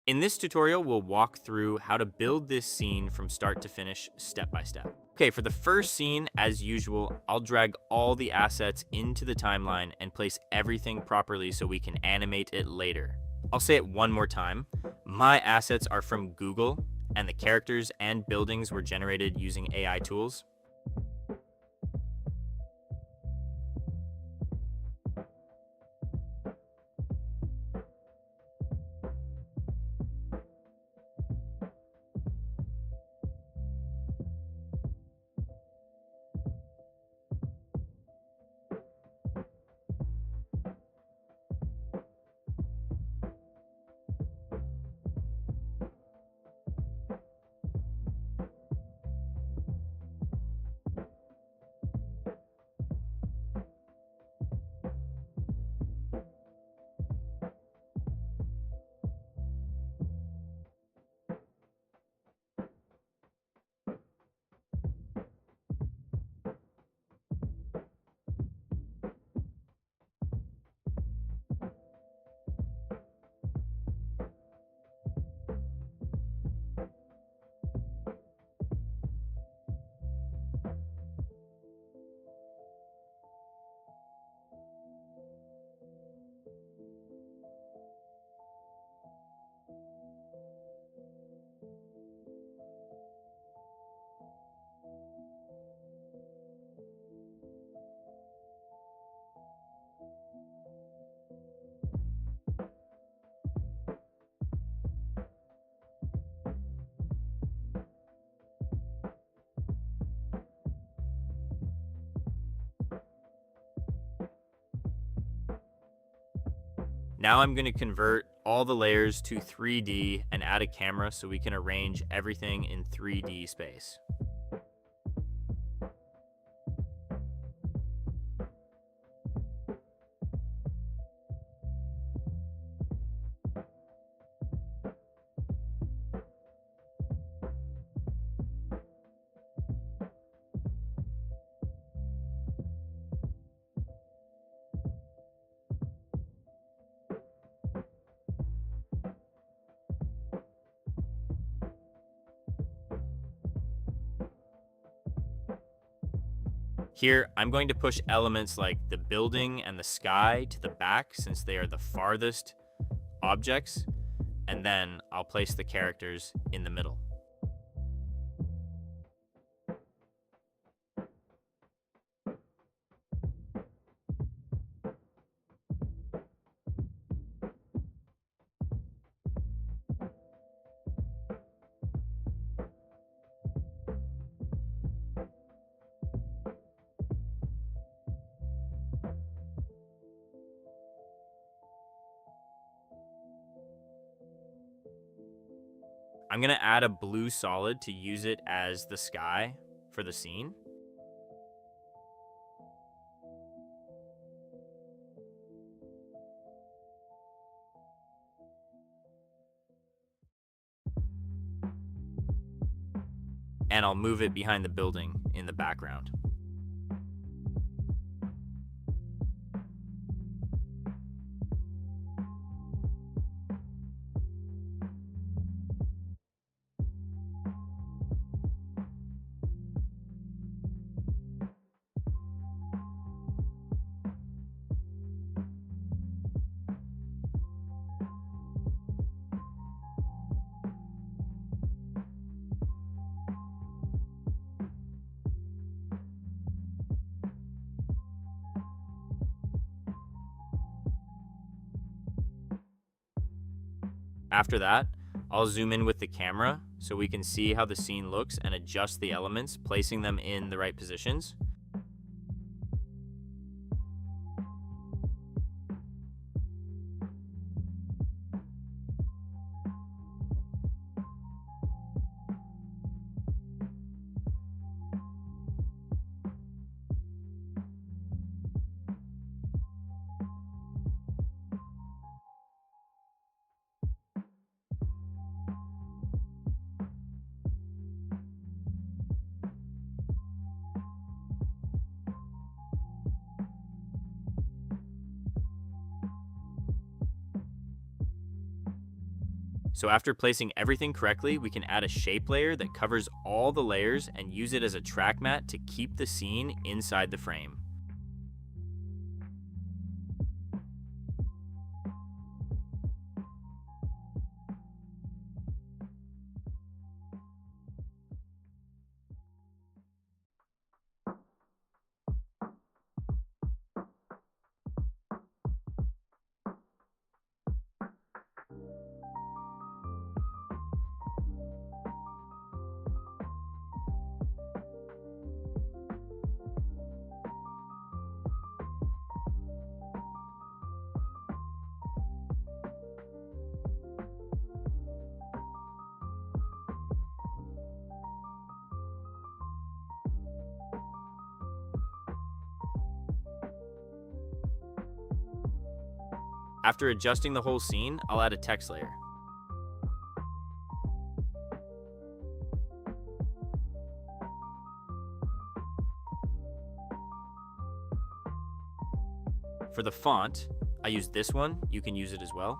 In this tutorial, we'll walk through how to build this scene from start to finish step by step. Okay, for the first scene, as usual, I'll drag all the assets into the timeline and place everything properly so we can animate it later. I'll say it one more time. My assets are from Google, and the characters and buildings were generated using AI tools. Now I'm going to convert all the layers to 3D and add a camera so we can arrange everything in 3D space. Here, I'm going to push elements like the building and the sky to the back since they are the farthest objects, and then I'll place the characters in the middle. I'm going to add a blue solid to use it as the sky for the scene. And I'll move it behind the building in the background. After that, I'll zoom in with the camera so we can see how the scene looks and adjust the elements, placing them in the right positions. So after placing everything correctly, we can add a shape layer that covers all the layers and use it as a track mat to keep the scene inside the frame. After adjusting the whole scene, I'll add a text layer. For the font, I use this one. You can use it as well.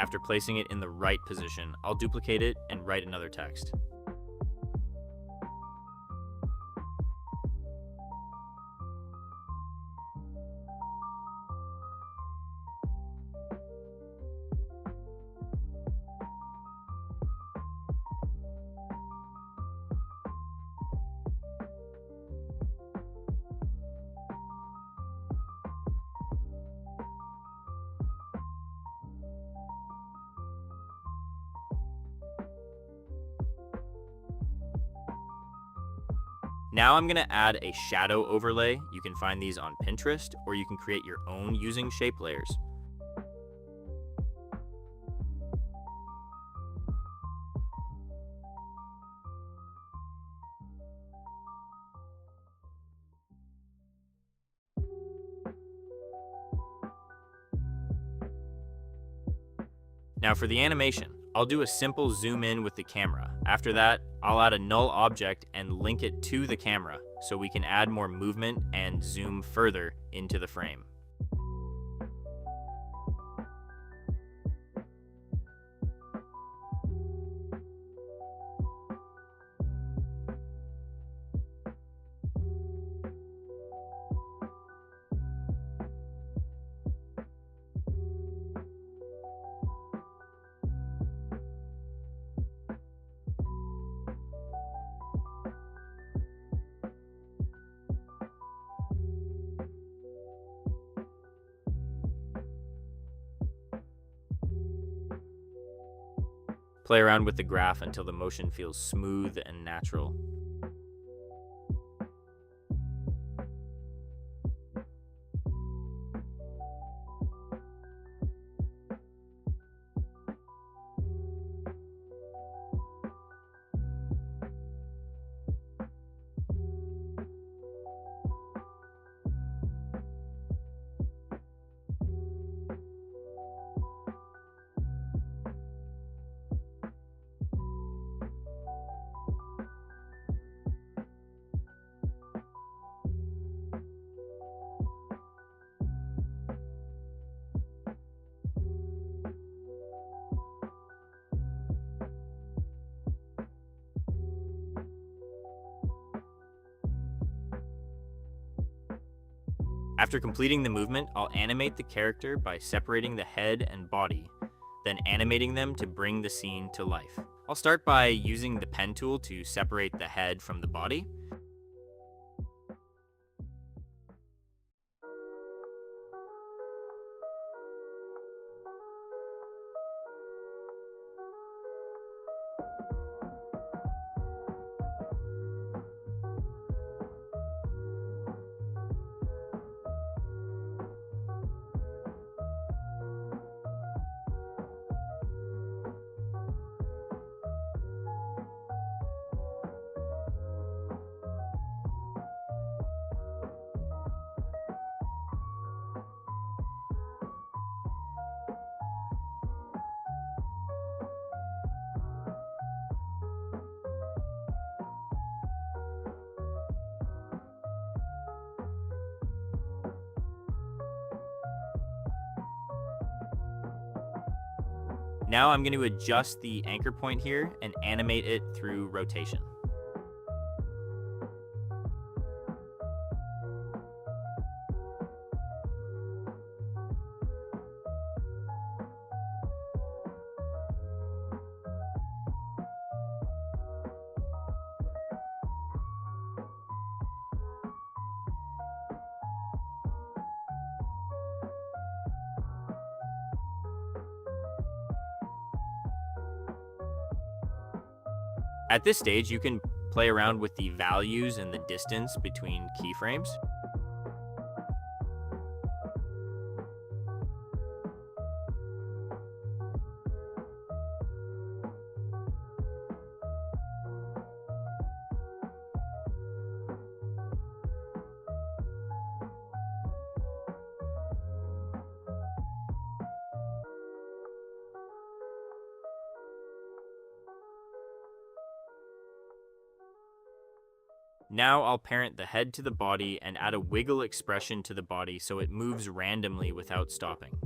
After placing it in the right position, I'll duplicate it and write another text. Now I'm gonna add a shadow overlay. You can find these on Pinterest, or you can create your own using shape layers. Now for the animation, I'll do a simple zoom in with the camera. After that, I'll add a null object and link it to the camera so we can add more movement and zoom further into the frame. Play around with the graph until the motion feels smooth and natural. After completing the movement, I'll animate the character by separating the head and body, then animating them to bring the scene to life. I'll start by using the pen tool to separate the head from the body. Now I'm going to adjust the anchor point here and animate it through rotation. At this stage, you can play around with the values and the distance between keyframes. Now I'll parent the head to the body and add a wiggle expression to the body so it moves randomly without stopping.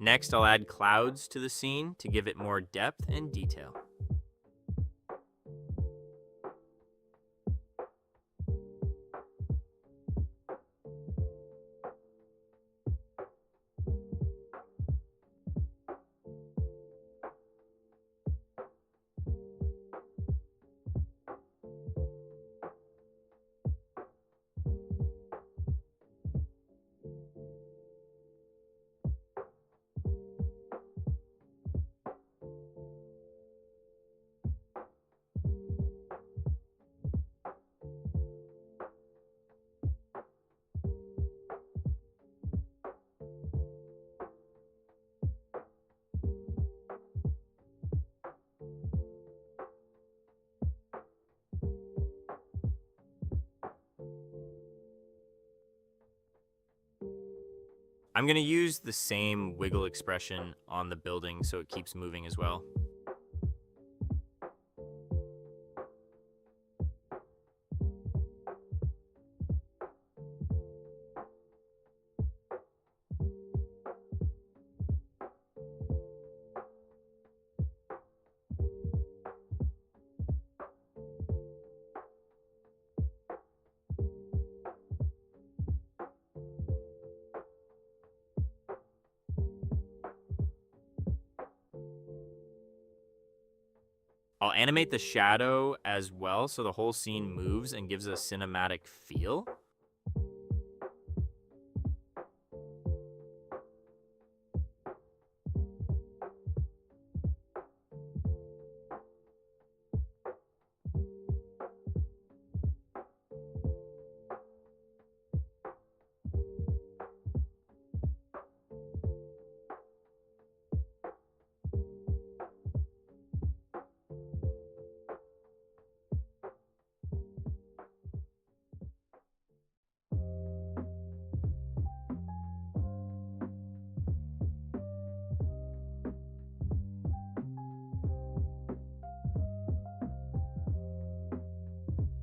Next, I'll add clouds to the scene to give it more depth and detail. I'm going to use the same wiggle expression on the building so it keeps moving as well. I'll animate the shadow as well so the whole scene moves and gives a cinematic feel.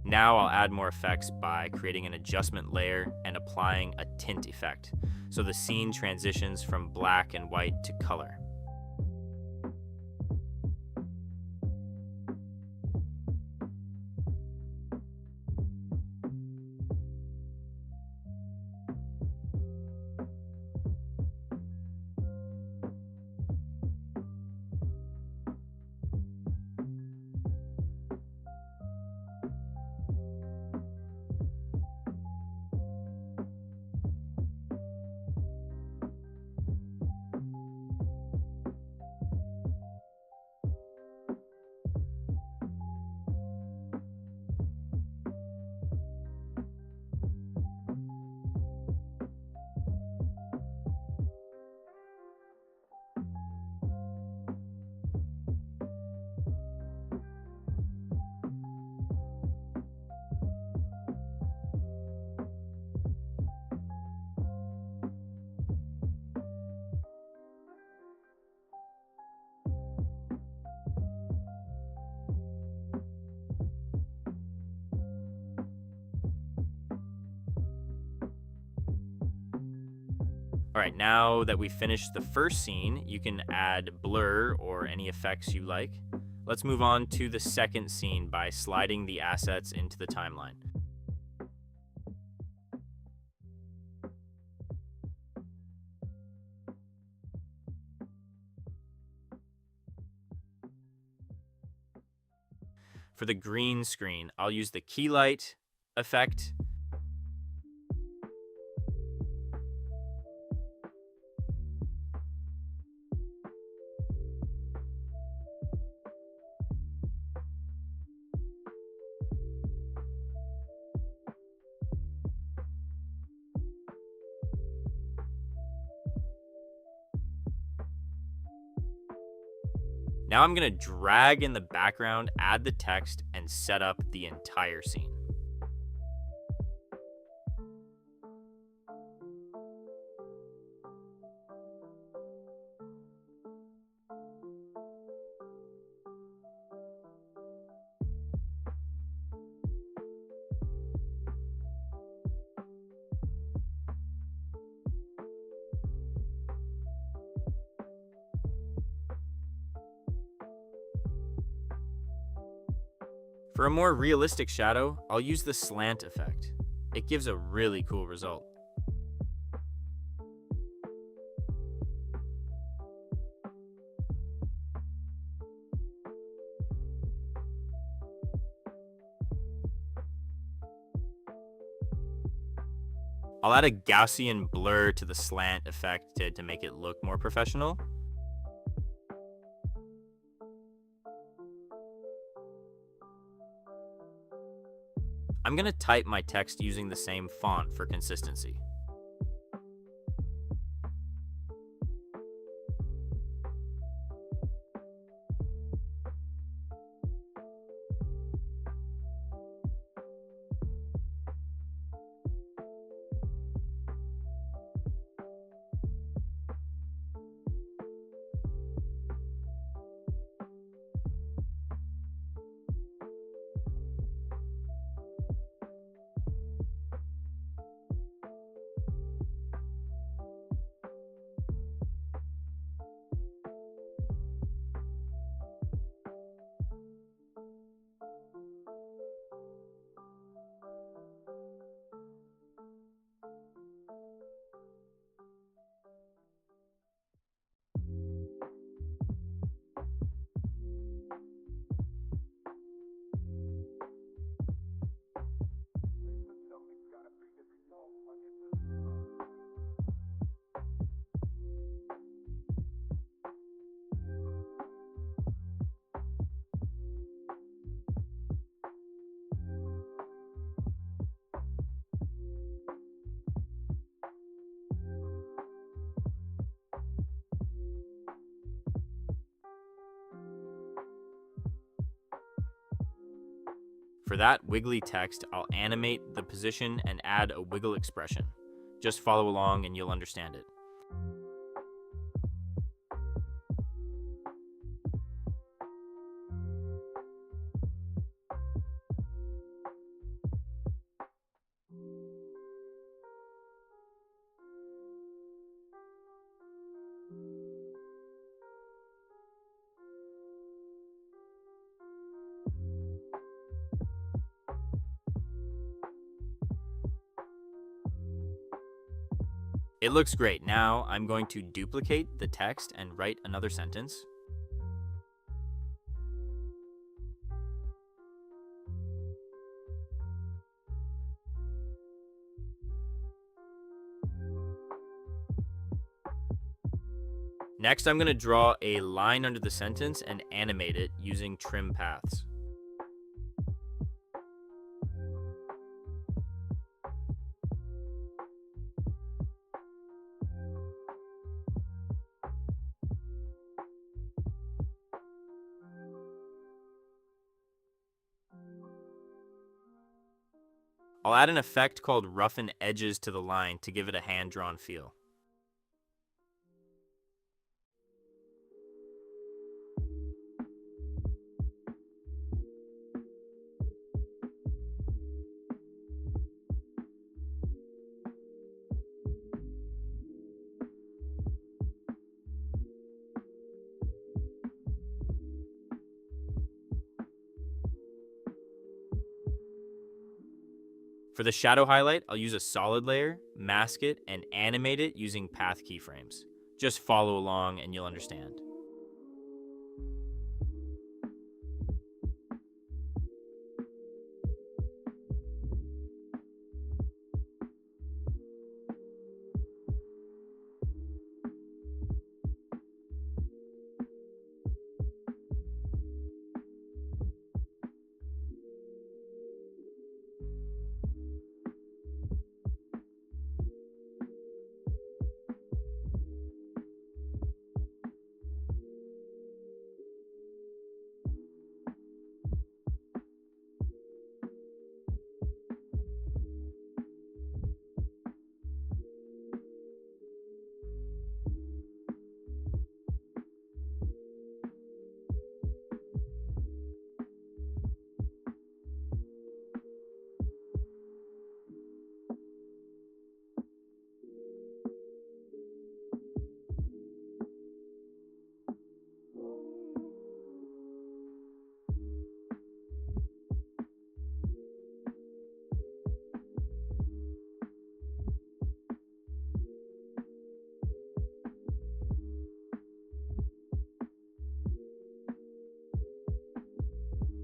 Now I'll add more effects by creating an adjustment layer and applying a tint effect, so the scene transitions from black and white to color. All right, now that we finished the first scene, you can add blur or any effects you like. Let's move on to the second scene by sliding the assets into the timeline. For the green screen, I'll use the key light effect. Now I'm going to drag in the background, add the text, and set up the entire scene. For a more realistic shadow, I'll use the slant effect. It gives a really cool result. I'll add a Gaussian blur to the slant effect to make it look more professional. I'm going to type my text using the same font for consistency. For that wiggly text, I'll animate the position and add a wiggle expression. Just follow along and you'll understand it. It looks great. Now I'm going to duplicate the text and write another sentence. Next, I'm going to draw a line under the sentence and animate it using trim paths. I'll add an effect called roughen edges to the line to give it a hand-drawn feel. For the shadow highlight, I'll use a solid layer, mask it, and animate it using path keyframes. Just follow along and you'll understand.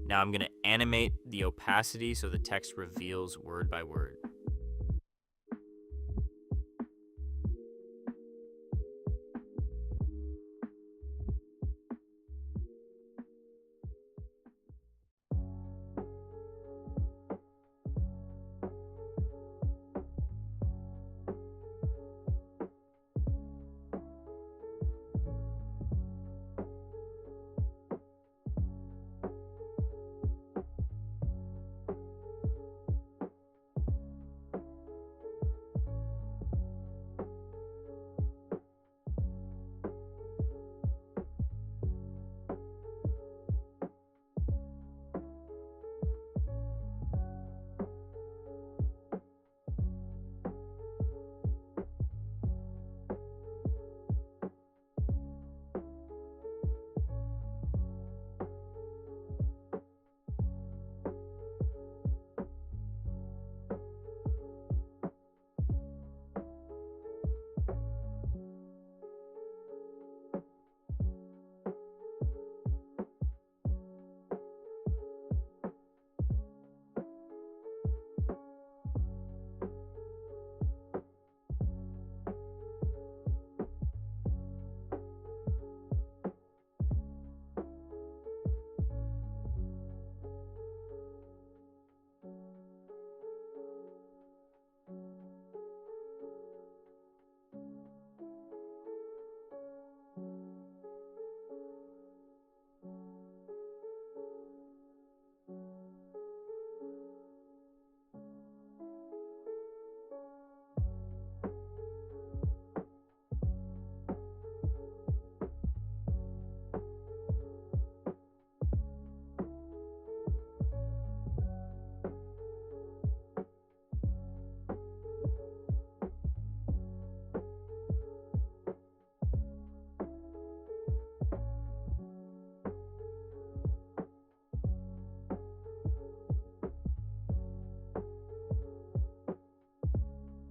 Now I'm going to animate the opacity so the text reveals word by word.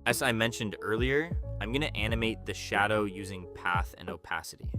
As I mentioned earlier, I'm going to animate the shadow using path and opacity.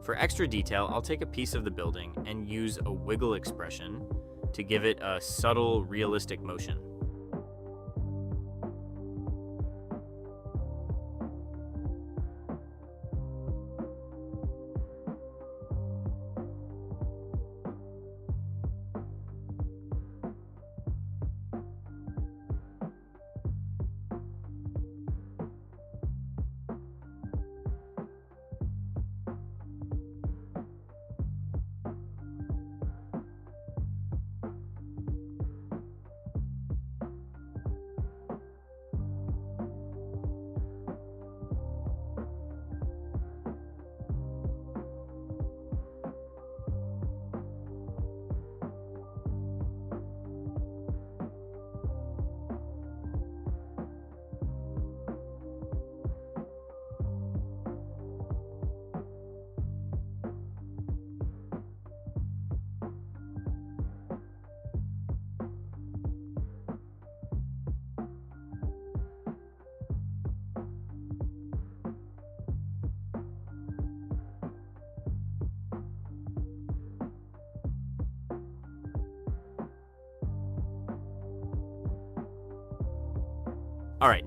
For extra detail, I'll take a piece of the building and use a wiggle expression to give it a subtle, realistic motion.